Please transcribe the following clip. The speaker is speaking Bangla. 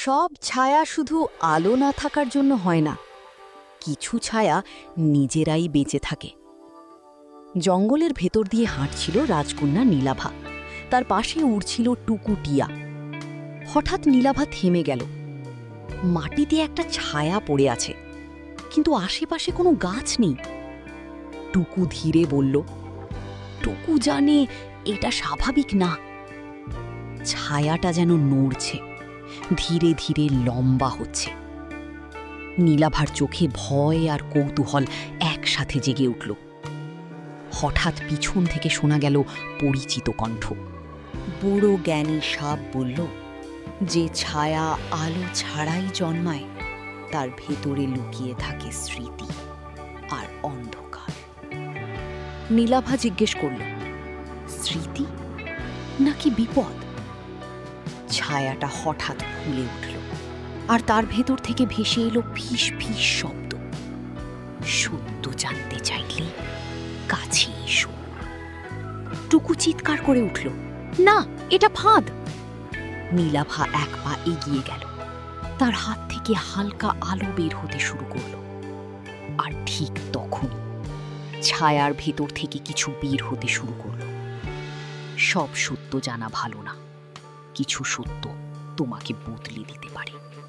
সব ছায়া শুধু আলো না থাকার জন্য হয় না, কিছু ছায়া নিজেরাই বেঁচে থাকে। জঙ্গলের ভেতর দিয়ে হাঁটছিল রাজকন্যা নীলাভা। তার পাশে উড়ছিল টুকু টিয়া। হঠাৎ নীলাভা থেমে গেল। মাটিতে একটা ছায়া পড়ে আছে, কিন্তু আশেপাশে কোনো গাছ নেই। টুকু ধীরে বলল, টুকু জানে এটা স্বাভাবিক না। ছায়াটা যেন নড়ছে, ধীরে ধীরে লম্বা হচ্ছে। নীলাভার চোখে ভয় আর কৌতূহল একসাথে জেগে উঠল। হঠাৎ পিছন থেকে শোনা গেল পরিচিত কণ্ঠ। বুড়ো জ্ঞানী সাপ বলল, যে ছায়া আলো ছাড়াই জন্মায় তার ভেতরে লুকিয়ে থাকে স্মৃতি আর অন্ধকার। নীলাভা জিজ্ঞেস করল, স্মৃতি নাকি বিপদ? ছায়াটা হঠাৎ ফুলে উঠল, আর তার ভেতর থেকে ভেসে এলো ফিস ফিস শব্দ। সত্য জানতে চাইলে কাছে এসো। টুকু চিৎকার করে উঠল, না, এটা ফাঁদ। নীলাভা এক পা এগিয়ে গেল। তার হাত থেকে হালকা আলো বের হতে শুরু করল। আর ঠিক তখন ছায়ার ভেতর থেকে কিছু বের হতে শুরু করল। সব সত্য জানা ভালো না, কিছু সত্য তোমাকে বদলে দিতে পারে।